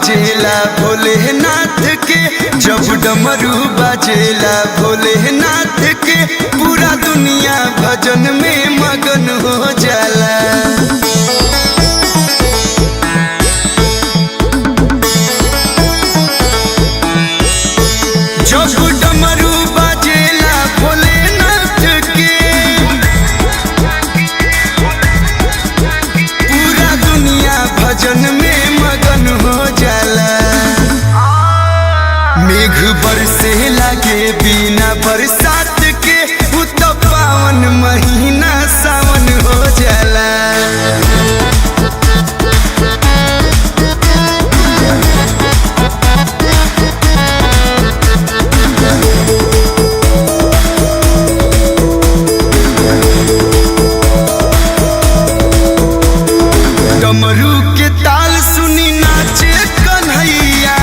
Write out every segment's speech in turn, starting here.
बाजेला भोलेनाथ के, जब डमरू बाजेला भोलेनाथ के, पूरा दुनिया भजन में मगन हो जाला। जब डमरू बाजेला भोलेनाथ के, पूरा दुनिया भजन में मगन हो जाला। मेघ बरसे लागे बिना बरसात के, तो पावन महीना सावन हो जाला। डमरू के ताल सुनी नाचे कन्हैया,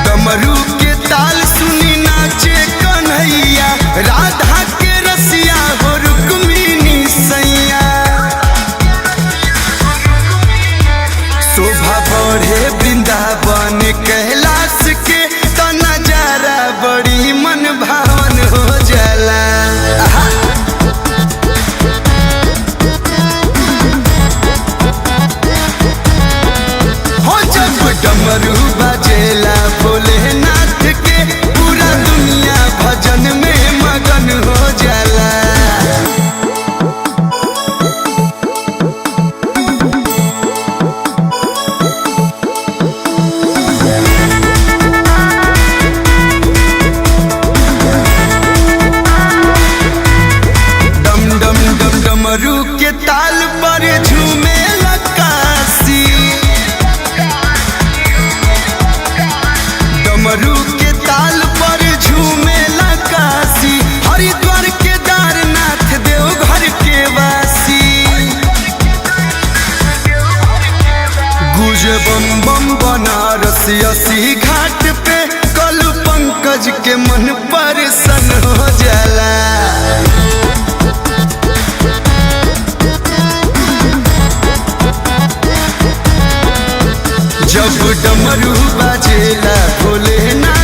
डमरू के ताल सुनी नाचे कन्हैया, राधा के रसिया हो रुक्मिणी सैया। शोभा बढ़े वृंदावन कैलाश के, तो नजारा बड़ी मन भावन हो जाला। डमरू बाजेला भोलेनाथ के, पूरा दुनिया भजन में मगन हो जाला। डम डम डम डमरू के ताल पर झूमे काशी, डमरू के ताल पर झूमेला काशी, हरिद्वार केदारनाथ देवघर के वासी। गुज बम बम बनारस अस्सी घाट पे, कल पंकज के मन परसन हो जाला। जब डमरू बाजेला भोलेनाथ